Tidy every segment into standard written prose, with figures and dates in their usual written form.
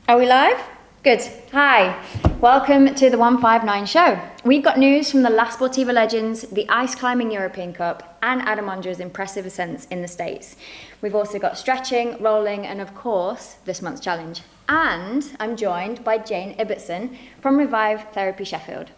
Are we live? Good. Hi. Welcome to the 159 show. We've got news from the La Sportiva Legends, the Ice Climbing European Cup, and Adam Ondra's impressive ascents in the States. We've also got stretching, rolling, and of course, this month's challenge. And I'm joined by Jane Ibbotson from Revive Therapy Sheffield.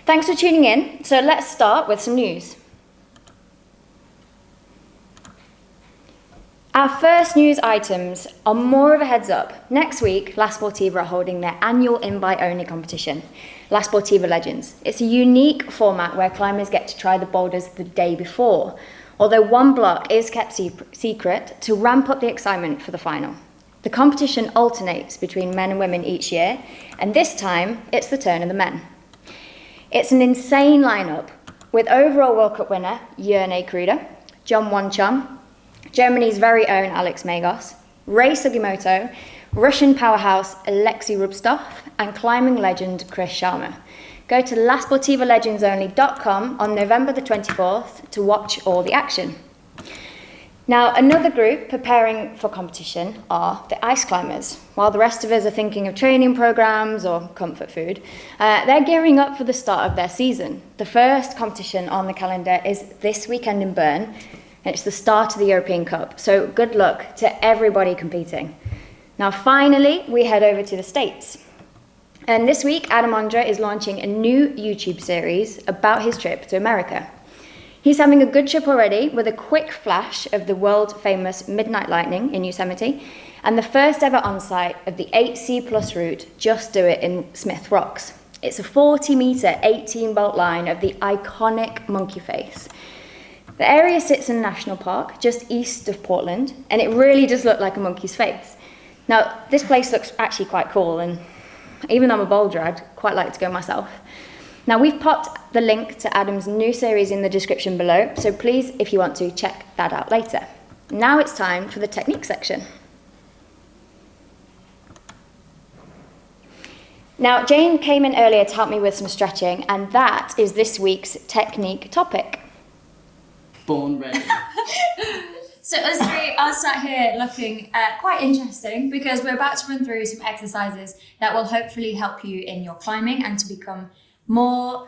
Thanks for tuning in. So let's start with some news. Our first news items are more of a heads up. Next week, La Sportiva are holding their annual invite-only competition, La Sportiva Legends. It's a unique format where climbers get to try the boulders the day before, although one block is kept secret to ramp up the excitement for the final. The competition alternates between men and women each year, and this time, it's the turn of the men. It's an insane lineup with overall World Cup winner Jerne Kruder, John Wonchon, Germany's very own Alex Magos, Rei Sugimoto, Russian powerhouse Alexei Rubtsov, and climbing legend Chris Sharma. Go to lasportivaLegendsOnly.com on November the 24th to watch all the action. Now, another group preparing for competition are the ice climbers. While the rest of us are thinking of training programs or comfort food, they're gearing up for the start of their season. The first competition on the calendar is this weekend in Bern, and it's the start of the European Cup. So good luck to everybody competing. Now, finally, we head over to the States. And this week, Adam Ondra is launching a new YouTube series about his trip to America. He's having a good trip already with a quick flash of the world-famous Midnight Lightning in Yosemite and the first ever on-site of the 8C+ route, Just Do It in Smith Rocks. It's a 40-metre, 18-bolt line of the iconic monkey face. The area sits in a national park just east of Portland, and it really does look like a monkey's face. Now, this place looks actually quite cool, and even though I'm a boulder, I'd quite like to go myself. Now, we've popped the link to Adam's new series in the description below, so please, if you want to, check that out later. Now it's time for the technique section. Now, Jane came in earlier to help me with some stretching, and that is this week's technique topic. Born ready. So us three are sat here looking quite interesting because we're about to run through some exercises that will hopefully help you in your climbing and to become more,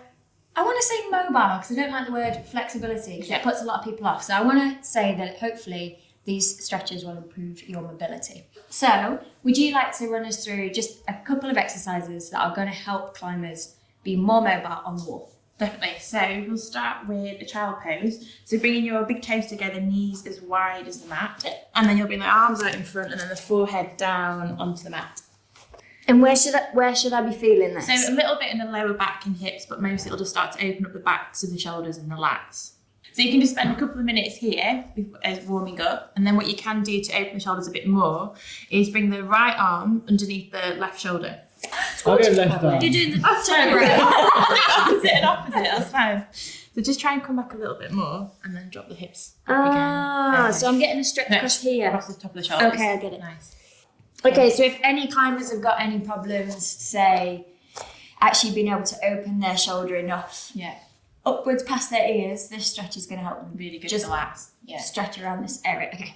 I want to say mobile because I don't like the word flexibility because it puts a lot of people off. So I want to say that hopefully these stretches will improve your mobility. So would you like to run us through just a couple of exercises that are going to help climbers be more mobile on the wall? Definitely. So we'll start with a child pose. So bringing your big toes together, knees as wide as the mat, and then you'll bring the arms out in front and then the forehead down onto the mat. And where should I be feeling this? So a little bit in the lower back and hips, but mostly it'll just start to open up the backs of the shoulders and the lats. So you can just spend a couple of minutes here as warming up, and then what you can do to open the shoulders a bit more is bring the right arm underneath the left shoulder. I'll go left arm. You're doing the opposite and opposite, that's fine. So just try and come back a little bit more and then drop the hips back again. So I'm getting a stretch across here. Across the top of the shoulders. Okay, I get it. Nice. Okay, so if any climbers have got any problems, say, actually being able to open their shoulder enough upwards past their ears, this stretch is going to help them. Really good just for lats. Yeah. Stretch around this area. Okay,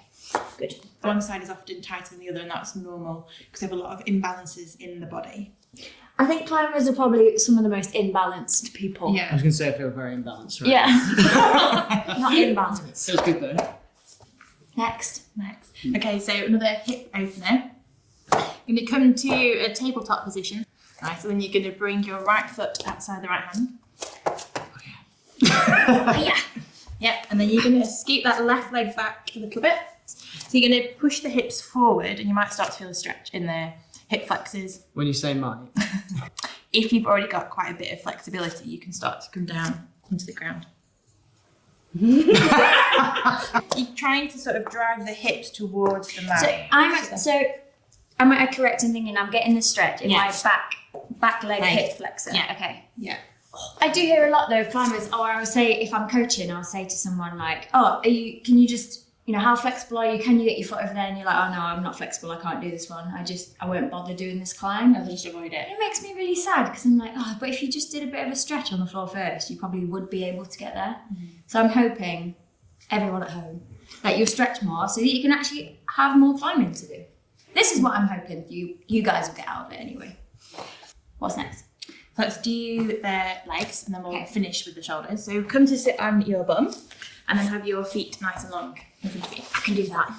good. One side is often tighter than the other, and that's normal because we have a lot of imbalances in the body. I think climbers are probably some of the most imbalanced people. I was going to say I feel very imbalanced, right? Yeah. Not imbalanced. Feels good though. Next. Okay, so another hip opener. You're going to come to a tabletop position. Right, so then you're going to bring your right foot outside the right hand. Yep, and then you're going to scoot that left leg back a little bit. So you're going to push the hips forward, and you might start to feel a stretch in the hip flexors. When you say might. If you've already got quite a bit of flexibility, you can start to come down into the ground. You're trying to sort of drive the hips towards the mat. So am I correct in thinking I'm getting the stretch in my back leg hip flexor? Yeah. Okay. Yeah. I do hear a lot though of climbers. I will say if I'm coaching, I'll say to someone like, "Oh, can you just you know, how flexible are you? Can you get your foot over there? And you're like, oh no, I'm not flexible. I can't do this one. I won't bother doing this climb. I'll just avoid it. It makes me really sad because I'm like, oh, but if you just did a bit of a stretch on the floor first, you probably would be able to get there. So I'm hoping everyone at home that you'll stretch more so that you can actually have more climbing to do. This is what I'm hoping you guys will get out of it anyway. What's next? So let's do their legs and then we'll finish with the shoulders. So come to sit on your bum and then have your feet nice and long in front of you. I can do that.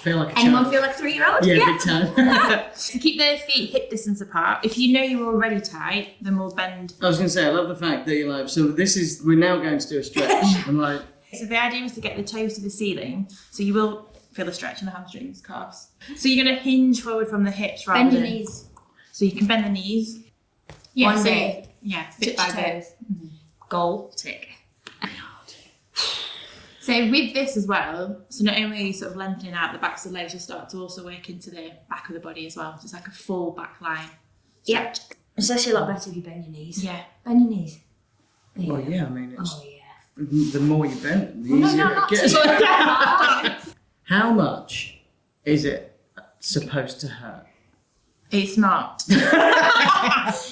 Feel like a Anyone child. feel like a 3-year-old? Yeah, big time. So keep the feet hip distance apart. If you know you're already tight, then we'll bend. I was going to say, I love the fact that you're like, so we're now going to do a stretch. I'm like, So the idea is to get the toes to the ceiling. So you will feel a stretch in the hamstrings, calves. So you're going to hinge forward from the hips rather Bend than... your knees. So you can bend the knees. One so- day. Yeah, Touch bit by your bit. toes. Goal. Tick. So with this as well, so not only sort of lengthening out the backs of the legs, you'll start to also work into the back of the body as well. So it's like a full back line. Yeah. It's actually a lot better if you bend your knees. Yeah. Bend your knees. well, yeah, I mean, it's, Oh, yeah. the more you bend them, the Well, no, easier not it gets. too. How much is it supposed to hurt? It's not.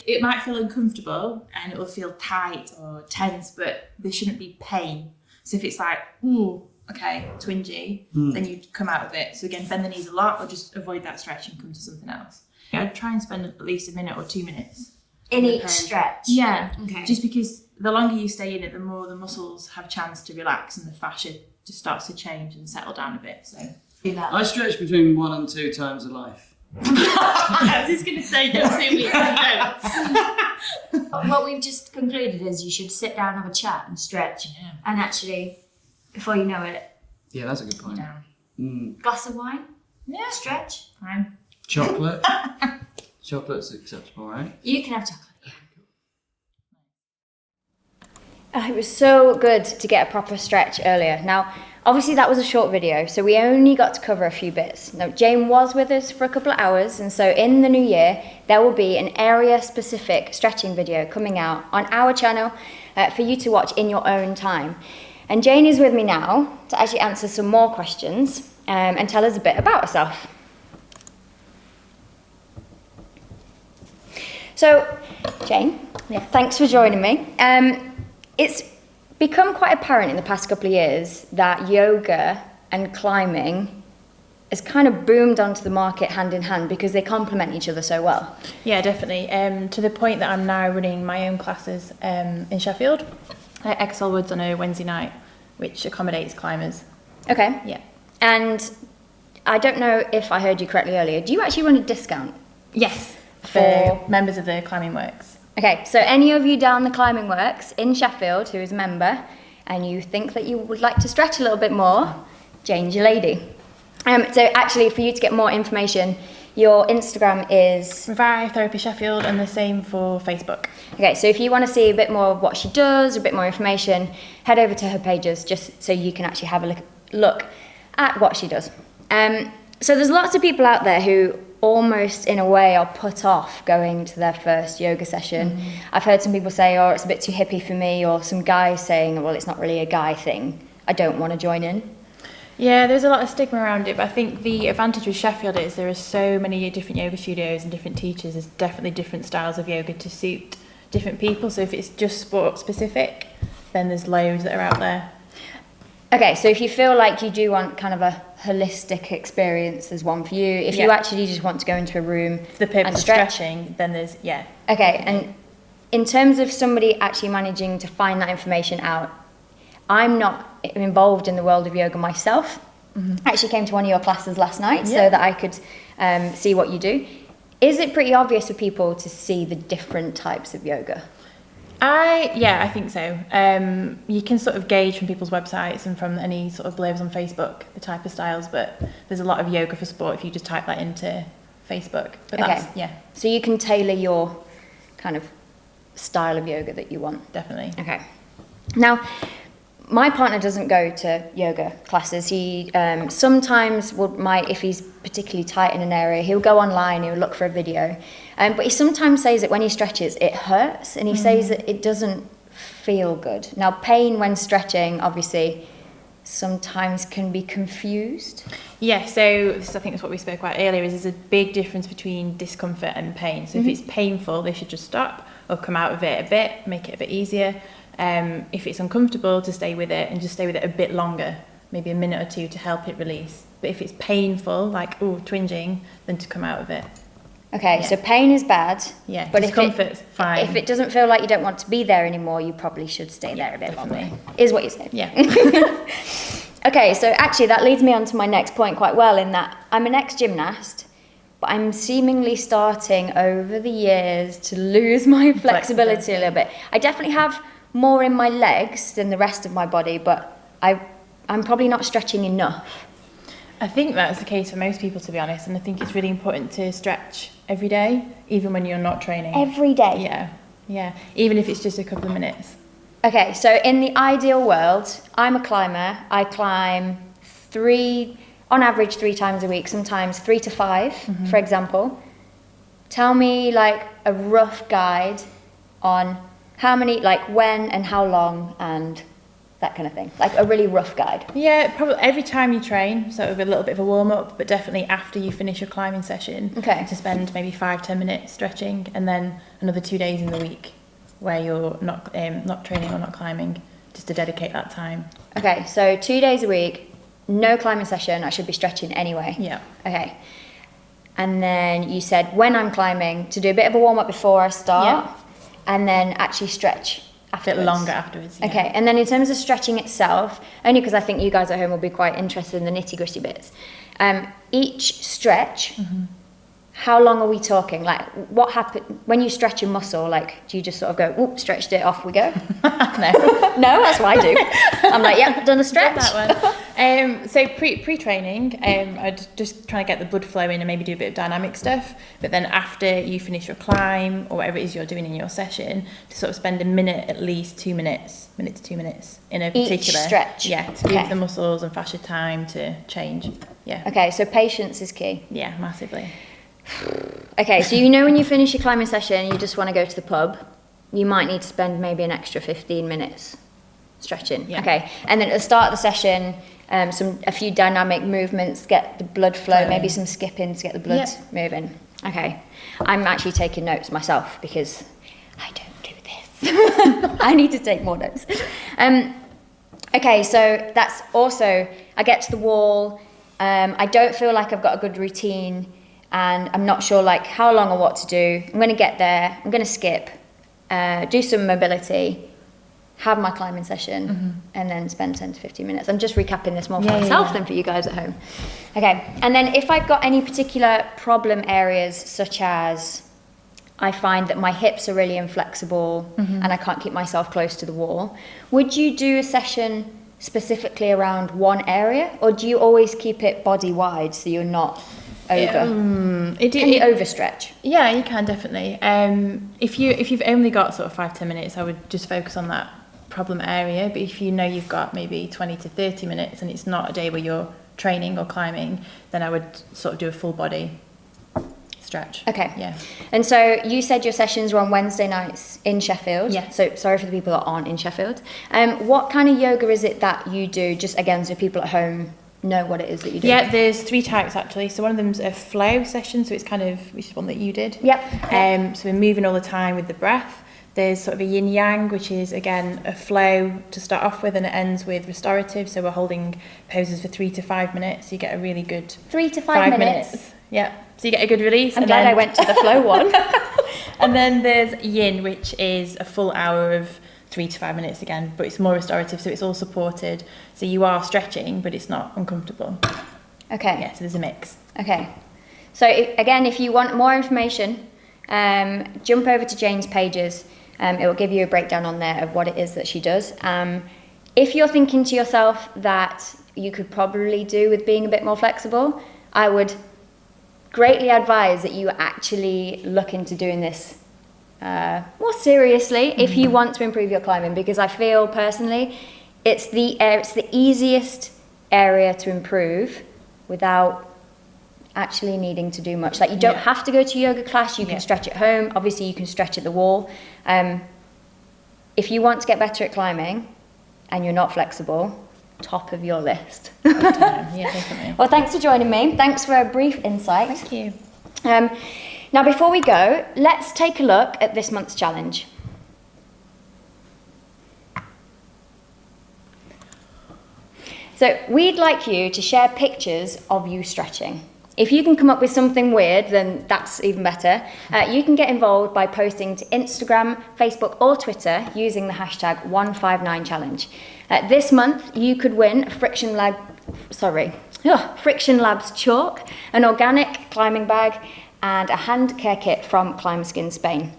It might feel uncomfortable and it will feel tight or tense, but there shouldn't be pain. So if it's like, ooh, okay, twingy, then you come out of it. So again, bend the knees a lot or just avoid that stretch and come to something else. I'd try and spend at least a minute or 2 minutes. In each pose. stretch. Yeah. Okay. Just because the longer you stay in it, the more the muscles have a chance to relax and the fascia just starts to change and settle down a bit. So Do that. I stretch between 1 and 2 times a life. I was just going to say, don't sue me. What we've just concluded is you should sit down, have a chat and stretch. Yeah. And actually, before you know it, Yeah, that's a good point. Down. glass of wine, Yeah. stretch. Fine. Chocolate. Chocolate's acceptable, right? You can have chocolate. It was so good to get a proper stretch earlier. Now, obviously that was a short video, so we only got to cover a few bits. Now, Jane was with us for a couple of hours, and so in the new year, there will be an area-specific stretching video coming out on our channel for you to watch in your own time. And Jane is with me now to actually answer some more questions and tell us a bit about herself. So, Jane, thanks for joining me. It's become quite apparent in the past couple of years that yoga and climbing has kind of boomed onto the market hand in hand because they complement each other so well. Yeah, definitely. To the point that I'm now running my own classes in Sheffield at Exel Woods on a Wednesday night, which accommodates climbers. Okay. Yeah. And I don't know if I heard you correctly earlier. Do you actually run a discount? Yes, for For- members of the Climbing Works. Okay, so any of you down the Climbing Works in Sheffield who is a member and you think that you would like to stretch a little bit more, Jane's your lady. So actually, for you to get more information, your Instagram is... Revive Therapy Sheffield and the same for Facebook. Okay, so if you want to see a bit more of what she does, a bit more information, head over to her pages just so you can actually have a look at what she does. So there's lots of people out there who almost in a way are put off going to their first yoga session. I've heard some people say, oh, it's a bit too hippie for me, or some guys saying, well, it's not really a guy thing. I don't want to join in. Yeah, there's a lot of stigma around it, but I think the advantage with Sheffield is there are so many different yoga studios and different teachers. There's definitely different styles of yoga to suit different people. So if it's just sport specific, then there's loads that are out there. Okay, so if you feel like you do want kind of a holistic experience, there's one for you. If you Yeah. actually just want to go into a room For the purpose and of stretch. stretching, then there's, yeah. Okay, and in terms of somebody actually managing to find that information out, I'm not involved in the world of yoga myself. I actually came to one of your classes last night so that I could see what you do. Is it pretty obvious for people to see the different types of yoga? I think so. You can sort of gauge from people's websites and from any sort of blurbs on Facebook the type of styles, but there's a lot of yoga for sport if you just type that into Facebook. But Okay. that's, yeah, So you can tailor your kind of style of yoga that you want. definitely. Okay. Now, my partner doesn't go to yoga classes. He sometimes might, if he's particularly tight in an area, he'll go online, he'll look for a video. But he sometimes says that when he stretches, it hurts, and he says that it doesn't feel good. Now, pain when stretching, obviously, sometimes can be confused? Yeah, so this, I think that's what we spoke about earlier, is there's a big difference between discomfort and pain. So if it's painful, they should just stop or come out of it a bit, make it a bit easier. If it's uncomfortable, to stay with it and just stay with it a bit longer, maybe a minute or two to help it release. But if it's painful, like twinging, then to come out of it. Okay, Yeah. so pain is bad. Yeah, but discomfort's fine. If it doesn't feel like you don't want to be there anymore, you probably should stay there a bit definitely. longer. Is what you're saying. Yeah. Okay, so actually that leads me on to my next point quite well, in that I'm an ex-gymnast, but I'm seemingly starting over the years to lose my flexibility a little bit. I definitely have more in my legs than the rest of my body, but I'm probably not stretching enough. I think that's the case for most people, to be honest, and I think it's really important to stretch every day, even when you're not training. Every day? Yeah, even if it's just a couple of minutes. Okay, so in the ideal world, I'm a climber. I climb on average 3 times a week, sometimes 3 to 5, for example. Tell me like a rough guide on how many, like when and how long and that kind of thing. Like a really rough guide. Yeah, probably every time you train, so with a little bit of a warm up, but definitely after you finish your climbing session. Okay. To spend maybe 5-10 minutes stretching, and then another 2 days in the week where you're not training or not climbing, just to dedicate that time. Okay, so 2 days a week, no climbing session. I should be stretching anyway. Yeah. Okay. And then you said when I'm climbing to do a bit of a warm up before I start, and then actually stretch A afterwards. bit longer afterwards. Yeah. Okay, and then in terms of stretching itself, only because I think you guys at home will be quite interested in the nitty gritty bits. Each stretch, how long are we talking? Like, what happened when you stretch a muscle? Like, do you just sort of go, "Oop, stretched it, off we go"? No. No, that's what I do. I'm like, "Yep, done a stretch." That one. So pre-training, I'd just try to get the blood flow in and maybe do a bit of dynamic stuff. But then after you finish your climb or whatever it is you're doing in your session, to sort of spend a minute, at least 2 minutes, minute to 2 minutes in a Each particular stretch? Yeah, to Okay. give the muscles and fascia time to change. Yeah. Okay, so patience is key. Yeah, massively. Okay, so you know when you finish your climbing session, you just want to go to the pub, you might need to spend maybe an extra 15 minutes stretching. Yeah. Okay, and then at the start of the session, a few dynamic movements, get the blood flow, Totally. maybe some skipping to get the blood moving. Okay, I'm actually taking notes myself because I don't do this. I need to take more notes. Okay, so that's also, I get to the wall, I don't feel like I've got a good routine, and I'm not sure like how long or what to do. I'm going to get there, I'm going to skip, do some mobility, have my climbing session, and then spend 10 to 15 minutes. I'm just recapping this more for myself than for you guys at home. Okay, and then if I've got any particular problem areas, such as I find that my hips are really inflexible and I can't keep myself close to the wall, would you do a session specifically around one area, or do you always keep it body wide so you're not over? Can you overstretch? Yeah, you can definitely. If you've only got sort of 5-10 minutes, I would just focus on that problem area. But if you know you've got maybe 20 to 30 minutes and it's not a day where you're training or climbing, then I would sort of do a full body stretch. Okay. Yeah. And so you said your sessions were on Wednesday nights in Sheffield. Yeah. So sorry for the people that aren't in Sheffield. What kind of yoga is it that you do, just again so people at home know what it is that you do? Yeah, there's 3 types actually. So one of them's a flow session, so it's kind of, which is one that you did. Yep. So we're moving all the time with the breath. There's sort of a yin yang, which is again a flow to start off with, and it ends with restorative. So we're holding poses for 3 to 5 minutes. So you get a really good 3 to 5 minutes. Yeah. So you get a good release. I'm glad I went to the flow one. And then there's yin, which is a full hour of 3 to 5 minutes again, but it's more restorative, so it's all supported. So you are stretching, but it's not uncomfortable. Okay. Yeah, so there's a mix. Okay. So again, if you want more information, jump over to Jane's pages. It will give you a breakdown on there of what it is that she does. If you're thinking to yourself that you could probably do with being a bit more flexible, I would greatly advise that you actually look into doing this more seriously if you want to improve your climbing, because I feel personally it's the easiest area to improve without actually needing to do much. Like, you don't have to go to yoga class, you can stretch at home. Obviously you can stretch at the wall. If you want to get better at climbing and you're not flexible, top of your list. Yeah, definitely. Well, thanks for joining me. Thanks for a brief insight. Thank you. Now, before we go, let's take a look at this month's challenge. So we'd like you to share pictures of you stretching. If you can come up with something weird, then that's even better. You can get involved by posting to Instagram, Facebook or Twitter using the hashtag 159challenge. This month, you could win a Friction Labs chalk, an organic climbing bag and a hand care kit from Climbskin Spain.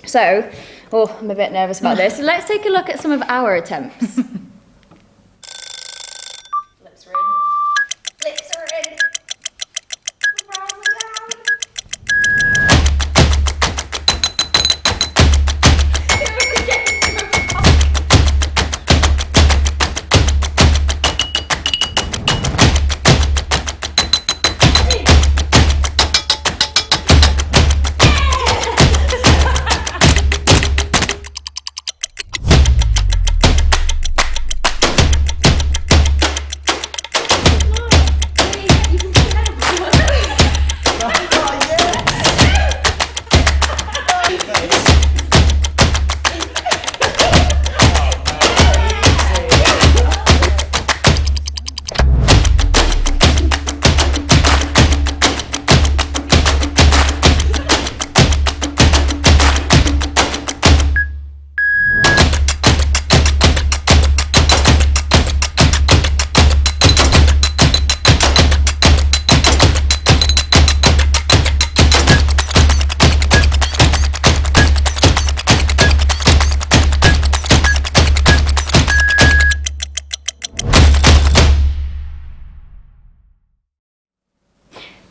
So, I'm a bit nervous about this. So let's take a look at some of our attempts. Flips are in. Flips are in. Round down.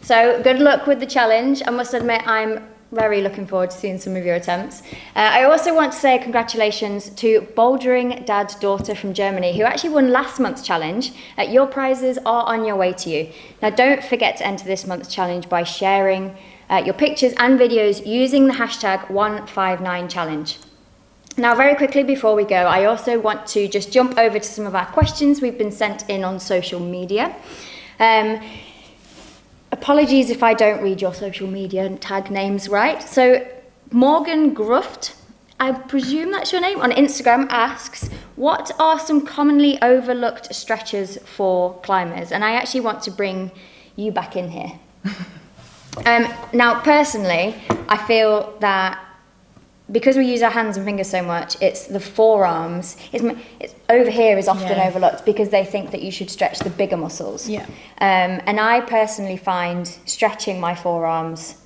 So good luck with the challenge. I must admit I'm very looking forward to seeing some of your attempts. I also want to say congratulations to Bouldering Dad's daughter from Germany who actually won last month's challenge. Your prizes are on your way to you. Now don't forget to enter this month's challenge by sharing your pictures and videos using the hashtag 159challenge. Now very quickly before we go, I also want to just jump over to some of our questions we've been sent in on social media. Apologies if I don't read your social media and tag names right. So Morgan Gruft, I presume that's your name, on Instagram asks, what are some commonly overlooked stretches for climbers? And I actually want to bring you back in here. Now, personally, I feel that because we use our hands and fingers so much, it's the forearms. It's over here is often overlooked because they think that you should stretch the bigger muscles. Yeah. And I personally find stretching my forearms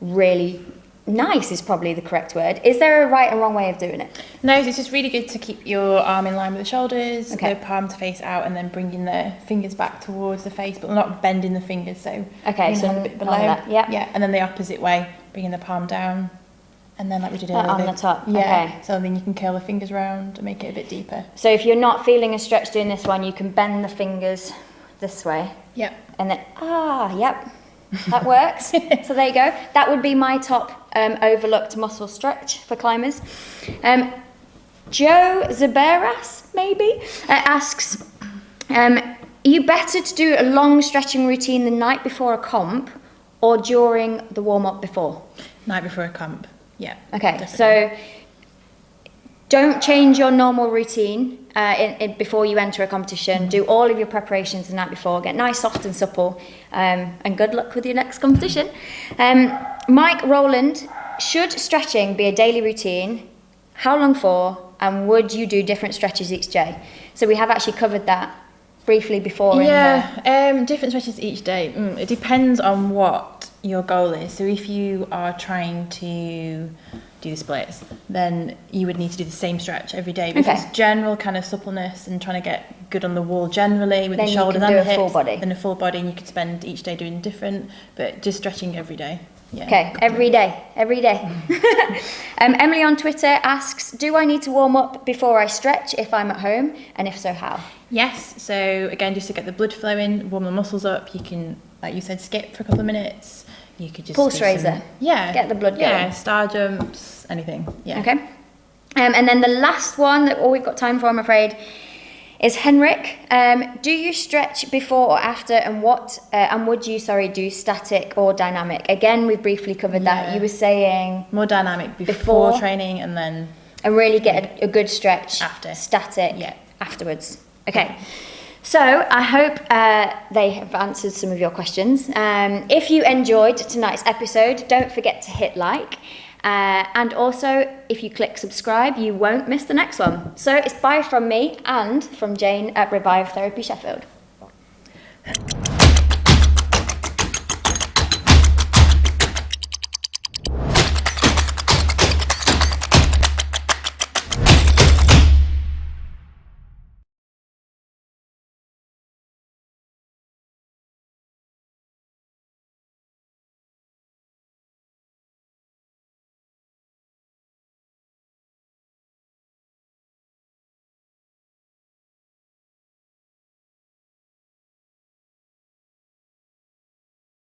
really nice is probably the correct word. Is there a right and wrong way of doing it? No, it's just really good to keep your arm in line with the shoulders, Okay. the palm to face out, and then bringing the fingers back towards the face, but not bending the fingers. So Okay, so a bit below. on that, yeah. Yeah, and then the opposite way, bringing the palm down. And then like we did earlier. On the top, Yeah. okay. So then you can curl the fingers round and make it a bit deeper. So if you're not feeling a stretch doing this one, you can bend the fingers this way. Yep. And then, yep, that works. So there you go. That would be my top overlooked muscle stretch for climbers. Joe Zaberas, maybe, asks, are you better to do a long stretching routine the night before a comp or during the warm-up before? Night before a comp. Yeah. Okay, definitely. so don't change your normal routine before you enter a competition. Do all of your preparations the night before. Get nice, soft and supple. And good luck with your next competition. Mike Rowland, should stretching be a daily routine? How long for? And would you do different stretches each day? So we have actually covered that briefly before. Different stretches each day. It depends on what your goal is. So if you are trying to do the splits, then you would need to do the same stretch every day because general kind of suppleness and trying to get good on the wall generally with Then the you shoulders can and do the a hips, full body. then a full body, and you could spend each day doing different, but just stretching every day. Yeah. Okay, every day. Emily on Twitter asks, do I need to warm up before I stretch if I'm at home? And if so, how? Yes, so again, just to get the blood flowing, warm the muscles up, you can, like you said, skip for a couple of minutes. You could just Pulse do raiser. Get the blood going. Yeah, star jumps, anything. Yeah. Okay. And then the last one that all we've got time for, I'm afraid, is Henrik. Do you stretch before or after, and would you do static or dynamic? Again, we briefly covered that. You were saying more dynamic before training, and then really get a good stretch after. Static afterwards. Okay. So I hope they have answered some of your questions. If you enjoyed tonight's episode, don't forget to hit like. And also, if you click subscribe, you won't miss the next one. So it's bye from me and from Jane at Revive Therapy Sheffield.